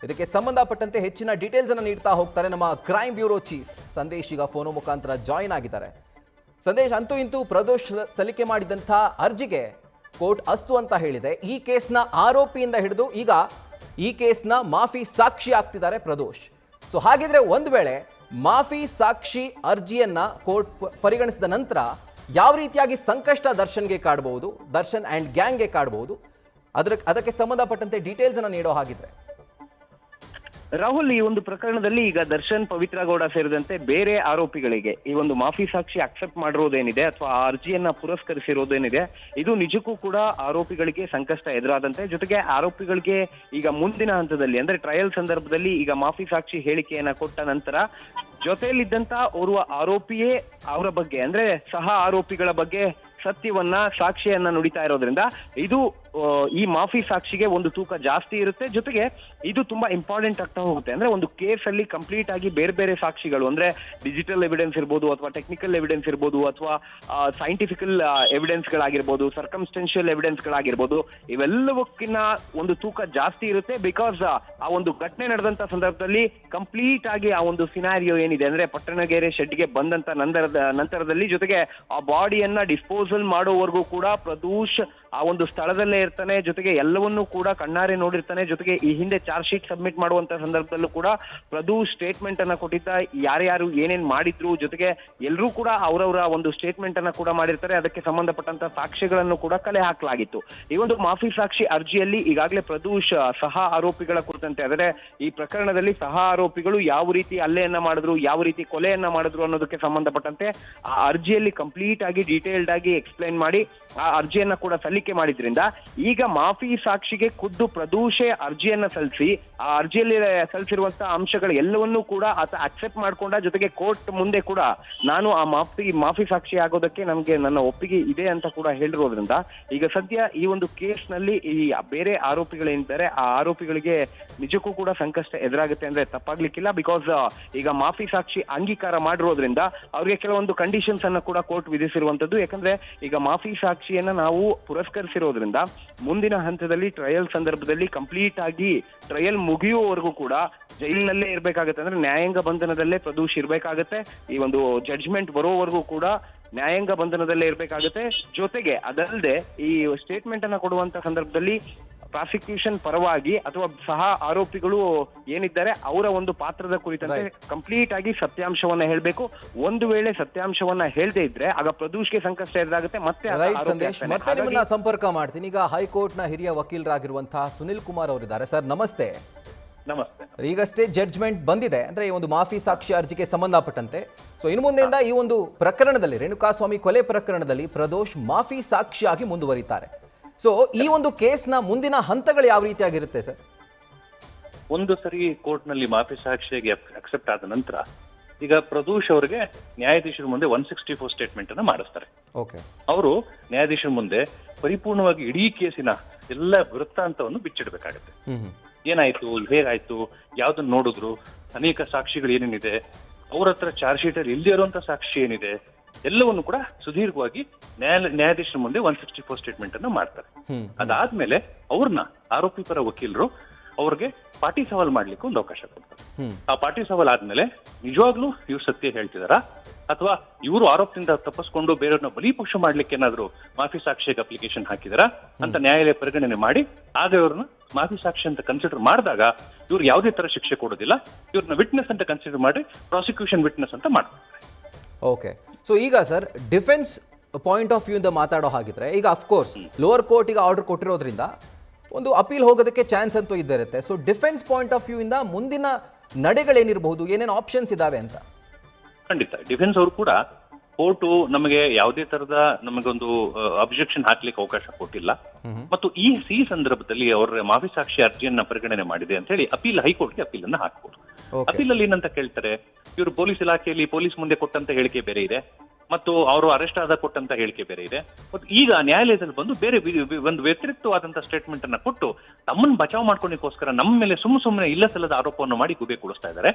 ಇದಕ್ಕೆ ಸಂಬಂಧಪಟ್ಟಂತೆ ಹೆಚ್ಚಿನ ಡೀಟೇಲ್ಸ್ ಅನ್ನು ನೀಡ್ತಾ ಹೋಗ್ತಾರೆ ನಮ್ಮ ಕ್ರೈಮ್ ಬ್ಯೂರೋ ಚೀಫ್ ಸಂದೇಶ್. ಈಗ ಫೋನ್ ಮುಖಾಂತರ ಜಾಯಿನ್ ಆಗಿದ್ದಾರೆ. ಸಂದೇಶ್, ಅಂತೂ ಇಂತೂ ಪ್ರದೋಷ್ ಸಲ್ಲಿಕೆ ಮಾಡಿದಂಥ ಅರ್ಜಿಗೆ ಕೋರ್ಟ್ ಅಸ್ತು ಅಂತ ಹೇಳಿದೆ. ಈ ಕೇಸ್ನ ಆರೋಪಿಯಿಂದ ಹಿಡಿದು ಈಗ ಈ ಕೇಸ್ನ ಮಾಫಿ ಸಾಕ್ಷಿ ಆಗ್ತಿದ್ದಾರೆ ಪ್ರದೋಷ್. ಸೊ ಹಾಗಿದ್ರೆ ಒಂದು ವೇಳೆ ಮಾಫಿ ಸಾಕ್ಷಿ ಅರ್ಜಿಯನ್ನ ಕೋರ್ಟ್ ಪರಿಗಣಿಸಿದ ನಂತರ ಯಾವ ರೀತಿಯಾಗಿ ಸಂಕಷ್ಟ ದರ್ಶನ್ಗೆ ಕಾಡಬಹುದು, ದರ್ಶನ್ ಅಂಡ್ ಗ್ಯಾಂಗ್ಗೆ ಕಾಡಬಹುದು, ಅದಕ್ಕೆ ಸಂಬಂಧಪಟ್ಟಂತೆ ಡೀಟೇಲ್ಸ್ ಅನ್ನ ನೀಡೋ ಹಾಗಿದ್ರೆ. ರಾಹುಲ್, ಈ ಒಂದು ಪ್ರಕರಣದಲ್ಲಿ ಈಗ ದರ್ಶನ್, ಪವಿತ್ರ ಗೌಡ ಸೇರಿದಂತೆ ಬೇರೆ ಆರೋಪಿಗಳಿಗೆ ಈ ಒಂದು ಮಾಫಿ ಸಾಕ್ಷಿ ಅಕ್ಸೆಪ್ಟ್ ಮಾಡಿರೋದೇನಿದೆ ಅಥವಾ ಆ ಅರ್ಜಿಯನ್ನ ಪುರಸ್ಕರಿಸಿರೋದೇನಿದೆ, ಇದು ನಿಜಕ್ಕೂ ಕೂಡ ಆರೋಪಿಗಳಿಗೆ ಸಂಕಷ್ಟ ಎದುರಾದಂತೆ. ಜೊತೆಗೆ ಆರೋಪಿಗಳಿಗೆ ಈಗ ಮುಂದಿನ ಹಂತದಲ್ಲಿ ಅಂದ್ರೆ ಟ್ರಯಲ್ ಸಂದರ್ಭದಲ್ಲಿ ಈಗ ಮಾಫಿ ಸಾಕ್ಷಿ ಹೇಳಿಕೆಯನ್ನ ಕೊಟ್ಟ ನಂತರ ಜೊತೆಯಲ್ಲಿದ್ದಂತ ಓರ್ವ ಆರೋಪಿಯೇ ಅವರ ಬಗ್ಗೆ ಅಂದ್ರೆ ಸಹ ಆರೋಪಿಗಳ ಬಗ್ಗೆ ಸತ್ಯವನ್ನ, ಸಾಕ್ಷಿಯನ್ನ ನುಡಿತಾ ಇರೋದ್ರಿಂದ ಇದು ಈ ಮಾಫಿ ಸಾಕ್ಷಿಗೆ ಒಂದು ತೂಕ ಜಾಸ್ತಿ ಇರುತ್ತೆ. ಜೊತೆಗೆ ಇದು ತುಂಬಾ ಇಂಪಾರ್ಟೆಂಟ್ ಆಗ್ತಾ ಹೋಗುತ್ತೆ. ಅಂದ್ರೆ ಒಂದು ಕೇಸ್ ಅಲ್ಲಿ ಕಂಪ್ಲೀಟ್ ಆಗಿ ಬೇರೆ ಬೇರೆ ಸಾಕ್ಷಿಗಳು ಅಂದ್ರೆ ಡಿಜಿಟಲ್ ಎವಿಡೆನ್ಸ್ ಇರ್ಬೋದು, ಅಥವಾ ಟೆಕ್ನಿಕಲ್ ಎವಿಡೆನ್ಸ್ ಇರ್ಬೋದು, ಅಥವಾ ಸೈಂಟಿಫಿಕಲ್ ಎವಿಡೆನ್ಸ್ ಗಳಾಗಿರ್ಬೋದು, ಸರ್ಕಮ್ಸ್ಟೆನ್ಷಿಯಲ್ ಎವಿಡೆನ್ಸ್ ಗಳಾಗಿರ್ಬೋದು, ಇವೆಲ್ಲವಕ್ಕಿಂತ ಒಂದು ತೂಕ ಜಾಸ್ತಿ ಇರುತ್ತೆ. ಬಿಕಾಸ್ ಆ ಒಂದು ಘಟನೆ ನಡೆದಂತ ಸಂದರ್ಭದಲ್ಲಿ ಕಂಪ್ಲೀಟ್ ಆಗಿ ಆ ಒಂದು ಸಿನಾರಿಯೋ ಏನಿದೆ ಅಂದ್ರೆ ಪಟ್ಟಣಗೆರೆ ಶೆಡ್ಗೆ ಬಂದಂತ ನಂತರದಲ್ಲಿ ಜೊತೆಗೆ ಆ ಬಾಡಿಯನ್ನ ಡಿಸ್ಪೋಸಲ್ ಮಾಡೋವರೆಗೂ ಕೂಡ ಪ್ರದೋಷ್ ಆ ಒಂದು ಸ್ಥಳದಲ್ಲೇ ಇರ್ತಾನೆ. ಜೊತೆಗೆ ಎಲ್ಲವನ್ನೂ ಕೂಡ ಕಣ್ಣಾರೆ ನೋಡಿರ್ತಾನೆ. ಜೊತೆಗೆ ಈ ಹಿಂದೆ ಚಾರ್ಜ್ ಶೀಟ್ ಸಬ್ಮಿಟ್ ಮಾಡುವಂತ ಸಂದರ್ಭದಲ್ಲೂ ಕೂಡ ಪ್ರದೋಷ್ ಸ್ಟೇಟ್ಮೆಂಟ್ ಅನ್ನ ಕೊಟ್ಟಿದ್ದ, ಯಾರ್ಯಾರು ಏನೇನ್ ಮಾಡಿದ್ರು, ಜೊತೆಗೆ ಎಲ್ಲರೂ ಕೂಡ ಅವರವರ ಒಂದು ಸ್ಟೇಟ್ಮೆಂಟ್ ಅನ್ನ ಕೂಡ ಮಾಡಿರ್ತಾರೆ. ಅದಕ್ಕೆ ಸಂಬಂಧಪಟ್ಟಂತ ಸಾಕ್ಷ್ಯಗಳನ್ನು ಕೂಡ ಕಲೆ ಹಾಕಲಾಗಿತ್ತು. ಈ ಒಂದು ಮಾಫಿ ಸಾಕ್ಷಿ ಅರ್ಜಿಯಲ್ಲಿ ಈಗಾಗಲೇ ಪ್ರದೋಷ್ ಸಹ ಆರೋಪಿಗಳ ಕುರಿತಂತೆ ಅಂದರೆ ಈ ಪ್ರಕರಣದಲ್ಲಿ ಸಹ ಆರೋಪಿಗಳು ಯಾವ ರೀತಿ ಹಲ್ಲೆಯನ್ನ ಮಾಡಿದ್ರು, ಯಾವ ರೀತಿ ಕೊಲೆಯನ್ನ ಮಾಡಿದ್ರು ಅನ್ನೋದಕ್ಕೆ ಸಂಬಂಧಪಟ್ಟಂತೆ ಆ ಅರ್ಜಿಯಲ್ಲಿ ಕಂಪ್ಲೀಟ್ ಆಗಿ ಡೀಟೇಲ್ಡ್ ಆಗಿ ಎಕ್ಸ್ಪ್ಲೈನ್ ಮಾಡಿ ಆ ಅರ್ಜಿಯನ್ನ ಕೂಡ ಸಲ್ಲಿಕೆ ಮಾಡಿದ್ರಿಂದ ಈಗ ಮಾಫಿ ಸಾಕ್ಷಿಗೆ ಖುದ್ದು ಪ್ರದೋಷೆ ಅರ್ಜಿಯನ್ನ ಸಲ್ಲಿಸಿ ಆ ಅರ್ಜಿಯಲ್ಲಿ ಸಲ್ಲಿಸಿರುವಂತಹ ಅಂಶಗಳು ಎಲ್ಲವನ್ನೂ ಕೂಡ ಆತ ಅಕ್ಸೆಪ್ಟ್ ಮಾಡ್ಕೊಂಡ. ಜೊತೆಗೆ ಕೋರ್ಟ್ ಮುಂದೆ ಕೂಡ ನಾನು ಆ ಮಾಫಿ ಸಾಕ್ಷಿ ಆಗೋದಕ್ಕೆ ನಮ್ಗೆ ನನ್ನ ಒಪ್ಪಿಗೆ ಇದೆ ಅಂತ ಕೂಡ ಹೇಳಿರೋದ್ರಿಂದ ಈಗ ಸದ್ಯ ಈ ಒಂದು ಕೇಸ್ ನಲ್ಲಿ ಈ ಬೇರೆ ಆರೋಪಿಗಳೇನಿದ್ದಾರೆ ಆ ಆರೋಪಿಗಳಿಗೆ ನಿಜಕ್ಕೂ ಕೂಡ ಸಂಕಷ್ಟ ಎದುರಾಗುತ್ತೆ ಅಂದ್ರೆ ತಪ್ಪಾಗ್ಲಿಕ್ಕಿಲ್ಲ. ಬಿಕಾಸ್ ಈಗ ಮಾಫಿ ಸಾಕ್ಷಿ ಅಂಗೀಕಾರ ಮಾಡಿರೋದ್ರಿಂದ ಅವ್ರಿಗೆ ಕೆಲವೊಂದು ಕಂಡೀಷನ್ಸ್ ಅನ್ನ ಕೂಡ ಕೋರ್ಟ್ ವಿಧಿಸಿರುವಂತದ್ದು. ಯಾಕಂದ್ರೆ ಈಗ ಮಾಫಿ ಸಾಕ್ಷಿಯನ್ನ ನಾವು ಪುರಸ್ಕರಿಸಿರೋದ್ರಿಂದ ಮುಂದಿನ ಹಂತದಲ್ಲಿ ಟ್ರಯಲ್ ಸಂದರ್ಭದಲ್ಲಿ ಕಂಪ್ಲೀಟ್ ಆಗಿ ಟ್ರಯಲ್ ಮುಗಿಯುವವರೆಗೂ ಕೂಡ ಜೈಲಿನಲ್ಲೇ ಇರ್ಬೇಕಾಗತ್ತೆ. ಅಂದ್ರೆ ನ್ಯಾಯಾಂಗ ಬಂಧನದಲ್ಲೇ ಪ್ರದೋಷ್ ಇರ್ಬೇಕಾಗತ್ತೆ. ಈ ಒಂದು ಜಡ್ಜ್ಮೆಂಟ್ ಬರೋವರೆಗೂ ಕೂಡ ನ್ಯಾಯಾಂಗ ಬಂಧನದಲ್ಲೇ ಇರ್ಬೇಕಾಗತ್ತೆ. ಜೊತೆಗೆ ಅದಲ್ಲದೆ ಈ ಸ್ಟೇಟ್ಮೆಂಟ್ ಅನ್ನ ಕೊಡುವಂತ ಸಂದರ್ಭದಲ್ಲಿ ಪ್ರಾಸಿಕ್ಯೂಷನ್ ಪರವಾಗಿ ಅಥವಾ ಸಹ ಆರೋಪಿಗಳು ಏನಿದ್ದಾರೆ ಅವರ ಒಂದು ಪಾತ್ರದ ಕುರಿತಂತೆ ಕಂಪ್ಲೀಟ್ ಆಗಿ ಸತ್ಯಾಂಶವನ್ನ ಹೇಳ್ಬೇಕು. ಒಂದು ವೇಳೆ ಸತ್ಯಾಂಶವನ್ನ ಹೇಳದೇ ಇದ್ರೆ ಆಗ ಪ್ರದೋಷ್ಗೆ ಸಂಕಷ್ಟ ಎದುರಾಗುತ್ತೆ. ಮತ್ತೆ ನಿಮ್ಮನ್ನ ಸಂಪರ್ಕ ಮಾಡ್ತೀನಿ. ಈಗ ಹೈಕೋರ್ಟ್ ನ ಹಿರಿಯ ವಕೀಲರಾಗಿರುವಂತಹ ಸುನಿಲ್ ಕುಮಾರ್ ಅವರಿದ್ದಾರೆ. ಸರ್ ನಮಸ್ತೆ. ನಮಸ್ತೆ. ಈಗಷ್ಟೇ ಜಡ್ಜ್ಮೆಂಟ್ ಬಂದಿದೆ ಅಂದ್ರೆ ಈ ಒಂದು ಮಾಫಿ ಸಾಕ್ಷಿ ಅರ್ಜಿಗೆ ಸಂಬಂಧಪಟ್ಟಂತೆ. ಸೊ ಇನ್ನು ಮುಂದೆಯಿಂದ ಈ ಒಂದು ಪ್ರಕರಣದಲ್ಲಿ, ರೇಣುಕಾಸ್ವಾಮಿ ಕೊಲೆ ಪ್ರಕರಣದಲ್ಲಿ ಪ್ರದೋಷ್ ಮಾಫಿ ಸಾಕ್ಷಿಯಾಗಿ ಮುಂದುವರಿತಾರೆ. ಸೊ ಈ ಒಂದು ಕೇಸ್ನ ಮುಂದಿನ ಹಂತಗಳು ಯಾವ ರೀತಿಯಾಗಿರುತ್ತೆ ಸರ್? ಒಂದು ಸರಿ ಕೋರ್ಟ್ ನಲ್ಲಿ ಮಾಫಿ ಸಾಕ್ಷಿಯಾಗಿ ಅಕ್ಸೆಪ್ಟ್ ಆದ ನಂತರ ಈಗ ಪ್ರದೋಷ್ ಅವರಿಗೆ ನ್ಯಾಯಾಧೀಶರ ಮುಂದೆ 164 ಸ್ಟೇಟ್ಮೆಂಟ್ ಅನ್ನ ಮಾಡಿಸ್ತಾರೆ. ಓಕೆ. ಅವರು ನ್ಯಾಯಾಧೀಶರ ಮುಂದೆ ಪರಿಪೂರ್ಣವಾಗಿ ಇಡೀ ಕೇಸಿನ ಎಲ್ಲ ವೃತ್ತಾಂತವನ್ನು ಬಿಚ್ಚಿಡಬೇಕಾಗತ್ತೆ. ಏನಾಯ್ತು, ಹೇಗಾಯ್ತು, ಯಾವ್ದನ್ನ ನೋಡಿದ್ರು, ಅನೇಕ ಸಾಕ್ಷಿಗಳು ಏನೇನಿದೆ, ಅವ್ರ ಹತ್ರ ಚಾರ್ಜ್ ಶೀಟ್ ಅಲ್ಲಿ ಇಲ್ಲದೆ ಇರುವಂತ ಸಾಕ್ಷಿ ಏನಿದೆ, ಎಲ್ಲವನ್ನು ಕೂಡ ಸುದೀರ್ಘವಾಗಿ ನ್ಯಾಯಾಧೀಶರ ಮುಂದೆ 164 ಸ್ಟೇಟ್ಮೆಂಟ್ ಅನ್ನ ಮಾಡ್ತಾರೆ. ಅದಾದ್ಮೇಲೆ ಅವ್ರನ್ನ ಆರೋಪಿ ಪರ ವಕೀಲರು ಅವ್ರಿಗೆ ಪಾಟಿ ಸವಾಲ್ ಮಾಡ್ಲಿಕ್ಕೆ ಒಂದು ಅವಕಾಶ ಕೊಡ್ತಾರೆ. ಆ ಪಾಟಿ ಸವಾಲ್ ಆದ್ಮೇಲೆ ನಿಜವಾಗ್ಲೂ ಇವ್ರು ಸತ್ಯ ಹೇಳ್ತಿದಾರಾ ಅಥವಾ ಇವರು ಆರೋಪದಿಂದ ತಪ್ಪಿಸ್ಕೊಂಡು ಬೇರೆಯವ್ರನ್ನ ಬಲಿಪಶು ಮಾಡ್ಲಿಕ್ಕೆ ಏನಾದ್ರು ಮಾಫಿ ಸಾಕ್ಷಿಗೆ ಅಪ್ಲಿಕೇಶನ್ ಹಾಕಿದಾರಾ ಅಂತ ನ್ಯಾಯಾಲಯ ಪರಿಗಣನೆ ಮಾಡಿ ಆಗ ಇವ್ರನ್ನ ಮಾಫಿ ಸಾಕ್ಷಿ ಅಂತ ಕನ್ಸಿಡರ್ ಮಾಡಿದಾಗ ಇವ್ರು ಯಾವುದೇ ತರ ಶಿಕ್ಷೆ ಕೊಡೋದಿಲ್ಲ. ಇವ್ರನ್ನ ವಿಟ್ನೆಸ್ ಅಂತ ಕನ್ಸಿಡರ್ ಮಾಡಿ ಪ್ರಾಸಿಕ್ಯೂಷನ್ ವಿಟ್ನೆಸ್ ಅಂತ ಮಾಡ್ತಾರೆ. ಓಕೆ. ಸೊ ಈಗ sir defence point of view ಇಂದ ಮಾತಾಡೋ ಹಾಗಿದ್ರೆ ಈಗ ಅಫ್ಕೋರ್ಸ್ ಲೋವರ್ ಕೋರ್ಟ್ ಈಗ ಆರ್ಡರ್ ಕೊಟ್ಟಿರೋದ್ರಿಂದ ಒಂದು ಅಪೀಲ್ ಹೋಗೋದಕ್ಕೆ ಚಾನ್ಸ್ ಅಂತೂ ಇದ್ದೇ ಇರುತ್ತೆ. So defence point of view ಇಂದ ಮುಂದಿನ ನಡೆಗಳೇನಿರಬಹುದು, ಏನೇನು ಆಪ್ಷನ್ಸ್ ಇದಾವೆ ಅಂತ? ಖಂಡಿತ ಡಿಫೆನ್ಸ್ ಅವರು ಕೂಡ ಕೋರ್ಟು ನಮಗೆ ಯಾವುದೇ ತರದ ನಮಗೊಂದು ಅಬ್ಜೆಕ್ಷನ್ ಹಾಕ್ಲಿಕ್ಕೆ ಅವಕಾಶ ಕೊಟ್ಟಿಲ್ಲ ಮತ್ತು ಈ ಸಂದರ್ಭದಲ್ಲಿ ಅವರ ಮಾಫಿ ಸಾಕ್ಷಿ ಅರ್ಜಿಯನ್ನ ಪರಿಗಣನೆ ಮಾಡಿದೆ ಅಂತ ಹೇಳಿ ಹೈಕೋರ್ಟ್ಗೆ ಅಪೀಲ್ ಅನ್ನ ಹಾಕಬಹುದು. ಅಪೀಲ್ ಅಲ್ಲಿ ಏನಂತ ಕೇಳ್ತಾರೆ, ಇವರು ಪೊಲೀಸ್ ಇಲಾಖೆಯಲ್ಲಿ ಪೊಲೀಸ್ ಮುಂದೆ ಕೊಟ್ಟಂತ ಹೇಳಿಕೆ ಬೇರೆ ಇದೆ ಮತ್ತು ಅವರು ಅರೆಸ್ಟ್ ಆದ ಕೊಟ್ಟಂತ ಹೇಳಿಕೆ ಬೇರೆ ಇದೆ. ಮತ್ತು ಈಗ ನ್ಯಾಯಾಲಯದಲ್ಲಿ ಬಂದು ಬೇರೆ ಒಂದು ವ್ಯತಿರಿಕ್ತವಾದಂತಹ ಸ್ಟೇಟ್ಮೆಂಟ್ ಅನ್ನ ಕೊಟ್ಟು ತಮ್ಮನ್ನ ಬಚಾವ್ ಮಾಡ್ಕೊಳ್ಳಿಕ್ಕೋಸ್ಕರ ನಮ್ಮ ಮೇಲೆ ಸುಮ್ಮನೆ ಇಲ್ಲ ಸಲ್ಲದ ಆರೋಪವನ್ನು ಮಾಡಿ ಗುಬೆ ಕೊಡಿಸ್ತಾ ಇದ್ದಾರೆ.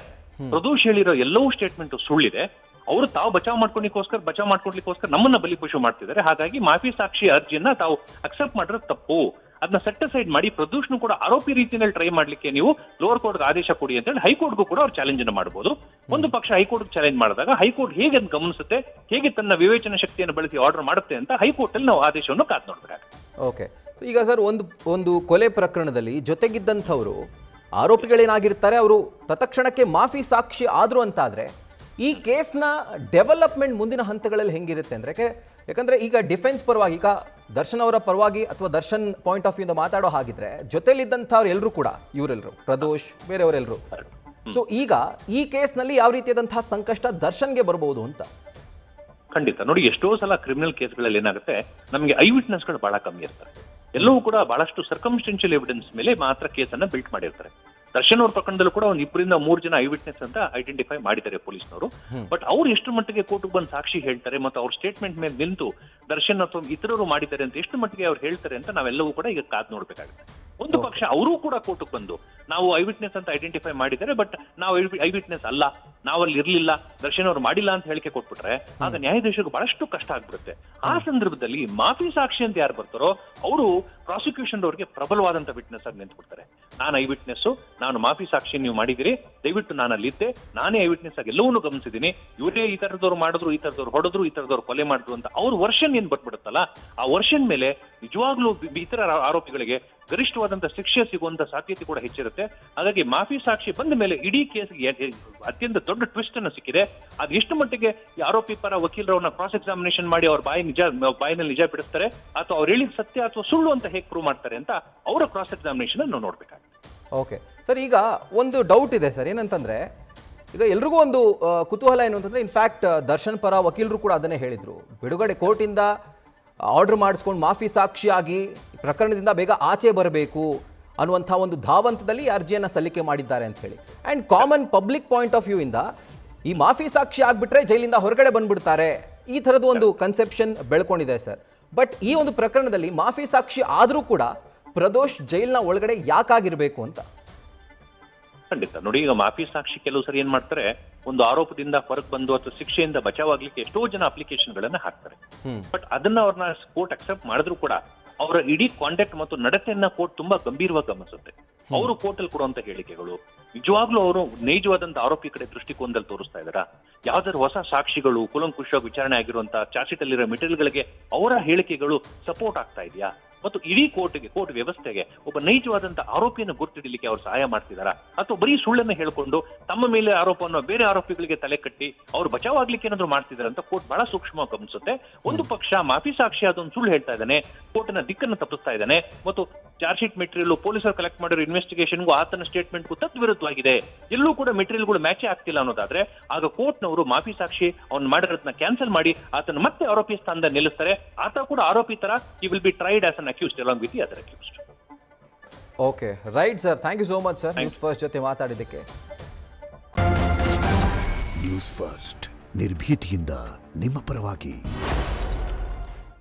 ಪ್ರದೋಷ್ ಹೇಳಿರೋ ಎಲ್ಲವೂ ಸ್ಟೇಟ್ಮೆಂಟ್ ಸುಳ್ಳಿದೆ. ಅವರು ತಾವು ಬಚಾವ್ ಮಾಡ್ಕೊಡ್ಲಿಕ್ಕೋಸ್ಕರ ನಮ್ಮನ್ನ ಬಲಿಪಶು ಮಾಡ್ತಿದ್ದಾರೆ. ಹಾಗಾಗಿ ಮಾಫಿ ಸಾಕ್ಷಿ ಅರ್ಜಿಯನ್ನ ತಾವು ಅಕ್ಸೆಪ್ಟ್ ಮಾಡಿರೋ ತಪ್ಪು ಅದನ್ನ ಸೆಟ್ ಅಸೈಡ್ ಮಾಡಿ ಪ್ರದೋಷ್ನು ಕೂಡ ಆರೋಪಿ ರೀತಿಯಲ್ಲಿ ಟ್ರೈ ಮಾಡ್ಲಿಕ್ಕೆ ನೀವು ಲೋವರ್ ಕೋರ್ಟ್ ಆದೇಶ ಕೊಡಿ ಅಂತ ಹೇಳಿ ಹೈಕೋರ್ಟ್ಗೂ ಕೂಡ ಅವ್ರು ಚಾಲೆಂಜ್ ಅನ್ನು ಮಾಡಬಹುದು. ಒಂದು ಪಕ್ಷ ಹೈಕೋರ್ಟ್ ಚಾಲೆಂಜ್ ಮಾಡಿದಾಗ ಹೈಕೋರ್ಟ್ ಹೇಗೆ ಅದನ್ನ ಗಮನಿಸುತ್ತೆ, ಹೇಗೆ ತನ್ನ ವಿವೇಚನಾ ಶಕ್ತಿಯನ್ನು ಬಳಸಿ ಆರ್ಡರ್ ಮಾಡುತ್ತೆ ಅಂತ ಹೈಕೋರ್ಟ್ ಅಲ್ಲಿ ನಾವು ಆದೇಶವನ್ನು ಕಾದು ನೋಡ್ಬೇಕಾಗುತ್ತೆ. ಓಕೆ, ಈಗ ಸರ್ ಒಂದು ಕೊಲೆ ಪ್ರಕರಣದಲ್ಲಿ ಜೊತೆಗಿದ್ದಂಥವರು ಆರೋಪಿಗಳೇನಾಗಿರ್ತಾರೆ, ಅವರು ತತ್ಕ್ಷಣಕ್ಕೆ ಮಾಫಿ ಸಾಕ್ಷಿ ಆದ್ರು ಅಂತಾದ್ರೆ ಈ ಕೇಸ್ನ ಡೆವಲಪ್ಮೆಂಟ್ ಮುಂದಿನ ಹಂತಗಳಲ್ಲಿ ಹೆಂಗಿರುತ್ತೆ ಅಂದ್ರೆ, ಯಾಕಂದ್ರೆ ಈಗ ಡಿಫೆನ್ಸ್ ಪರವಾಗಿ, ಈಗ ದರ್ಶನ್ ಅವರ ಪರವಾಗಿ ಅಥವಾ ದರ್ಶನ್ ಪಾಯಿಂಟ್ ಆಫ್ ವ್ಯೂಯಿಂದ ಮಾತಾಡೋ ಹಾಗಿದ್ರೆ ಜೊತೆಲಿದ್ದಂಥವ್ರು ಎಲ್ಲರೂ ಕೂಡ, ಇವರೆಲ್ಲರೂ ಪ್ರದೋಷ್ ಬೇರೆಯವರೆಲ್ಲರೂ, ಸೊ ಈಗ ಈ ಕೇಸ್ನಲ್ಲಿ ಯಾವ ರೀತಿಯಾದಂತಹ ಸಂಕಷ್ಟ ದರ್ಶನ್ಗೆ ಬರಬಹುದು ಅಂತ? ಖಂಡಿತ ನೋಡಿ, ಎಷ್ಟೋ ಸಲ ಕ್ರಿಮಿನಲ್ ಕೇಸ್ಗಳಲ್ಲಿ ಏನಾಗುತ್ತೆ, ನಮಗೆ ಐ ವಿಟ್ನೆಸ್ಗಳು ಬಹಳ ಕಮ್ಮಿ ಇರ್ತಾರೆ. ಎಲ್ಲವೂ ಕೂಡ ಬಹಳಷ್ಟು ಸರ್ಕಮ್ಸ್ಟೆನ್ಷಿಯಲ್ ಎವಿಡೆನ್ಸ್ ಮೇಲೆ ಮಾತ್ರ ಕೇಸನ್ನ ಬಿಲ್ಟ್ ಮಾಡಿರ್ತಾರೆ. ದರ್ಶನ್ ಅವ್ರ ಪ್ರಕರಣದಲ್ಲೂ ಕೂಡ ಒಂದು 2 3 ಜನ ಐ ವಿಟ್ನೆಸ್ ಅಂತ ಐಡೆಂಟಿಫೈ ಮಾಡಿದ್ದಾರೆ ಪೊಲೀಸ್ನವರು. ಬಟ್ ಅವ್ರು ಎಷ್ಟು ಮಟ್ಟಿಗೆ ಕೋರ್ಟ್ಗೆ ಬಂದು ಸಾಕ್ಷಿ ಹೇಳ್ತಾರೆ ಮತ್ತು ಅವ್ರ ಸ್ಟೇಟ್ಮೆಂಟ್ ಮೇಲೆ ನಿಂತು ದರ್ಶನ್ ಅಥವಾ ಇತರರು ಮಾಡಿದ್ದಾರೆ ಅಂತ ಎಷ್ಟು ಮಟ್ಟಿಗೆ ಅವ್ರು ಹೇಳ್ತಾರೆ ಅಂತ ನಾವೆಲ್ಲವೂ ಕೂಡ ಈಗ ಕಾದ್ ನೋಡ್ಬೇಕಾಗುತ್ತೆ. ಒಂದು ಪಕ್ಷ ಅವರೂ ಕೂಡ ಕೋರ್ಟ್ಗೆ ಬಂದು ನಾವು ಐ ವಿಟ್ನೆಸ್ ಅಂತ ಐಡೆಂಟಿಫೈ ಮಾಡಿದ್ದಾರೆ, ಬಟ್ ನಾವು ಐ ವಿಟ್ನೆಸ್ ಅಲ್ಲ, ನಾವಲ್ಲಿ ಇರ್ಲಿಲ್ಲ, ದರ್ಶನ್ ಅವ್ರು ಮಾಡಿಲ್ಲ ಅಂತ ಹೇಳಿಕೆ ಕೊಟ್ಬಿಟ್ರೆ ಆಗ ನ್ಯಾಯಾಧೀಶರಿಗೆ ಬಹಳಷ್ಟು ಕಷ್ಟ ಆಗ್ಬಿಡುತ್ತೆ. ಆ ಸಂದರ್ಭದಲ್ಲಿ ಮಾಫಿ ಸಾಕ್ಷಿ ಅಂತ ಯಾರು ಬರ್ತಾರೋ ಅವರು ಪ್ರಾಸಿಕ್ಯೂಷನ್ ಅವರಿಗೆ ಪ್ರಬಲವಾದಂತ ವಿಟ್ನೆಸ್ ಆಗಿ ನಿಂತ್ಬಿಡ್ತಾರೆ. ನಾನು ಐ ವಿಟ್ನೆಸ್, ನಾನು ಮಾಫಿ ಸಾಕ್ಷಿ ನೀವು ಮಾಡಿದಿರಿ, ದಯವಿಟ್ಟು ನಾನು ಅಲ್ಲಿದ್ದೆ, ನಾನೇ ಐ ವಿಟ್ನೆಸ್ ಆಗಿ ಎಲ್ಲವನ್ನೂ ಗಮನಿಸಿದ್ದೀನಿ, ಇವರೇ ಈ ತರದವ್ರು ಮಾಡಿದ್ರು, ಈ ತರದವ್ರು ಹೊಡೆದ್ರು, ಈ ತರದವ್ರು ಕೊಲೆ ಮಾಡಿದ್ರು ಅಂತ ಅವ್ರ ವರ್ಷನ್ ಏನ್ ಬರ್ಬಿಡುತ್ತಲ್ಲ, ಆ ವರ್ಷನ್ ಮೇಲೆ ನಿಜವಾಗ್ಲೂ ಇತರ ಆರೋಪಿಗಳಿಗೆ ಗರಿಷ್ಠವಾದಂತಹ ಶಿಕ್ಷೆ ಸಿಗುವಂತ ಸಾಧ್ಯತೆ ಕೂಡ ಹೆಚ್ಚಿರುತ್ತೆ. ಹಾಗಾಗಿ ಮಾಫಿ ಸಾಕ್ಷಿ ಬಂದ ಮೇಲೆ ಇಡೀ ಕೇಸ್ಗೆ ಅತ್ಯಂತ ದೊಡ್ಡ ಟ್ವಿಸ್ಟ್ ಅನ್ನು ಸಿಕ್ಕಿದೆ. ಅದು ಎಷ್ಟು ಮಟ್ಟಿಗೆ ಈ ಆರೋಪಿ ಪರ ವಕೀಲರವನ್ನ ಕ್ರಾಸ್ ಎಕ್ಸಾಮಿನೇಷನ್ ಮಾಡಿ ಅವ್ರ ಬಾಯಿನಲ್ಲಿ ನಿಜ ಬಿಡಿಸ್ತಾರೆ ಅಥವಾ ಅವ್ರು ಹೇಳಿದ ಸತ್ಯ ಅಥವಾ ಸುಳ್ಳು ಅಂತ ಹೇಗೆ ಪ್ರೂವ್ ಮಾಡ್ತಾರೆ ಅಂತ ಅವರ ಕ್ರಾಸ್ ಎಕ್ಸಾಮಿನೇಷನ್ ನಾವು ನೋಡ್ಬೇಕಾಗುತ್ತೆ. ಓಕೆ ಸರ್, ಈಗ ಒಂದು ಡೌಟ್ ಇದೆ ಸರ್, ಏನಂತಂದ್ರೆ ಈಗ ಎಲ್ರಿಗೂ ಒಂದು ಕುತೂಹಲ ಏನು ಅಂತಂದ್ರೆ, ಇನ್ಫ್ಯಾಕ್ಟ್ ದರ್ಶನ್ ಪರ ವಕೀಲರು ಕೂಡ ಅದನ್ನೇ ಹೇಳಿದ್ರು, ಬಿಡುಗಡೆ ಕೋರ್ಟಿಂದ ಆರ್ಡರ್ ಮಾಡಿಸ್ಕೊಂಡು ಮಾಫಿ ಸಾಕ್ಷಿಯಾಗಿ ಪ್ರಕರಣದಿಂದ ಬೇಗ ಆಚೆ ಬರಬೇಕು ಅನ್ನುವಂಥ ಒಂದು ಧಾವಂತದಲ್ಲಿ ಅರ್ಜಿಯನ್ನು ಸಲ್ಲಿಕೆ ಮಾಡಿದ್ದಾರೆ ಅಂತ ಹೇಳಿ. And common public point of view ಇಂದ ಈ ಮಾಫಿ ಸಾಕ್ಷಿ ಆಗಿಬಿಟ್ರೆ ಜೈಲಿಂದ ಹೊರಗಡೆ ಬಂದ್ಬಿಡ್ತಾರೆ, ಈ ಥರದ್ದು ಒಂದು ಕನ್ಸೆಪ್ಷನ್ ಬೆಳ್ಕೊಂಡಿದೆ ಸರ್. ಬಟ್ ಈ ಒಂದು ಪ್ರಕರಣದಲ್ಲಿ ಮಾಫಿ ಸಾಕ್ಷಿ ಆದರೂ ಕೂಡ ಪ್ರದೋಷ್ ಜೈಲಿನ ಒಳಗಡೆ ಯಾಕಾಗಿರ್ಬೇಕು ಅಂತ? ಖಂಡಿತ ನೋಡಿ, ಈಗ ಮಾಫಿ ಸಾಕ್ಷಿ ಕೆಲವು ಸರಿ ಏನ್ ಮಾಡ್ತಾರೆ, ಒಂದು ಆರೋಪದಿಂದ ಹೊರಗೆ ಬಂದು ಅಥವಾ ಶಿಕ್ಷೆಯಿಂದ ಬಚಾವಾಗ್ಲಿಕ್ಕೆ ಎಷ್ಟೋ ಜನ ಅಪ್ಲಿಕೇಶನ್ ಗಳನ್ನ ಹಾಕ್ತಾರೆ. ಬಟ್ ಅದನ್ನ ಅವ್ರನ್ನ ಕೋರ್ಟ್ ಅಕ್ಸೆಪ್ಟ್ ಮಾಡಿದ್ರು ಕೂಡ ಅವರ ಇಡೀ ಕಾಂಡಕ್ಟ್ ಮತ್ತು ನಡತೆಯನ್ನ ಕೋರ್ಟ್ ತುಂಬಾ ಗಂಭೀರವಾಗಿ ಗಮನಿಸುತ್ತೆ. ಅವರು ಕೋರ್ಟ್ ಅಲ್ಲಿ ಕೊಡುವಂತ ಹೇಳಿಕೆಗಳು ನಿಜವಾಗ್ಲೂ ಅವರು ನೈಜವಾದಂತ ಆರೋಪಿ ಕಡೆ ದೃಷ್ಟಿಕೋನದಲ್ಲಿ ತೋರಿಸ್ತಾ ಇದಾರಾ, ಯಾವ್ದಾದ್ರು ಹೊಸ ಸಾಕ್ಷಿಗಳು ಕೂಲಂಕುಷವಾಗಿ ವಿಚಾರಣೆ ಆಗಿರುವಂತಹ ಚಾರ್ಜ್ ಶೀಟ್ ಅಲ್ಲಿರೋ ಮೆಟೀರಿಯಲ್ ಗಳಿಗೆ ಅವರ ಹೇಳಿಕೆಗಳು ಸಪೋರ್ಟ್ ಆಗ್ತಾ ಇದೆಯಾ, ಮತ್ತು ಇಡೀ ಕೋರ್ಟ್ ವ್ಯವಸ್ಥೆಗೆ ಒಬ್ಬ ನೈಜವಾದಂತ ಆರೋಪಿಯನ್ನು ಗುರ್ತಿಡಲಿಕ್ಕೆ ಅವ್ರು ಸಹಾಯ ಮಾಡ್ತಿದಾರಾ, ಅಥವಾ ಬರೀ ಸುಳ್ಳನ್ನು ಹೇಳ್ಕೊಂಡು ತಮ್ಮ ಮೇಲೆ ಆರೋಪವನ್ನು ಬೇರೆ ಆರೋಪಿಗಳಿಗೆ ತಲೆ ಕಟ್ಟಿ ಅವ್ರು ಬಚಾವಾಗ್ಲಿಕ್ಕೆ ಏನಾದ್ರು ಮಾಡ್ತಿದಾರೆ ಅಂತ ಕೋರ್ಟ್ ಬಹಳ ಸೂಕ್ಷ್ಮವಾಗಿ ಗಮನಿಸುತ್ತೆ. ಒಂದು ಪಕ್ಷ ಮಾಫಿ ಸಾಕ್ಷಿ ಅದೊಂದು ಸುಳ್ಳು ಹೇಳ್ತಾ ಇದ್ದಾನೆ, ಕೋರ್ಟ್ನ ದಿಕ್ಕನ್ನು ತಪ್ಪಿಸ್ತಾ ಇದ್ದಾನೆ, ಮತ್ತು ಚಾರ್ಜ್ ಶೀಟ್ ಮೆಟೀರಿಯಲ್ ಪೊಲೀಸರು ಕಲೆಕ್ಟ್ ಮಾಡಿರೋ ಇನ್ವೆಸ್ಟಿಗೇಷನ್ಗೂ ಆತನ ಸ್ಟೇಟ್ಮೆಂಟ್ಗೂ ತದ್ವಿರುದ್ಧವಾಗಿದೆ, ಎಲ್ಲೂ ಕೂಡ ಮೆಟೀರಿಯಲ್ಗಳು ಮ್ಯಾಚೇ ಆಗ್ತಿಲ್ಲ ಅನ್ನೋದಾದ್ರೆ ಆಗ ಕೋರ್ಟ್ನವರು ಮಾಫಿ ಸಾಕ್ಷಿ ಅವ್ನು ಮಾಡಿರೋದನ್ನ ಕ್ಯಾನ್ಸಲ್ ಮಾಡಿ ಆತನ ಮತ್ತೆ ಆರೋಪಿ ಸ್ಥಾನದಲ್ಲಿ ನಿಲ್ಲಿಸ್ತಾರೆ. ಆತ ಕೂಡ ಆರೋಪಿ ತರ he will be tried as an accused along with the other accused. Okay, right sir, thank you so much sir news first ಜೊತೆ ಮಾತಾಡಿದ್ದಕ್ಕೆ. ನ್ಯೂಸ್ ಫಸ್ಟ್ ನಿರ್ಭೀತಿಯಿಂದ ನಿಮ್ಮ ಪರವಾಗಿ.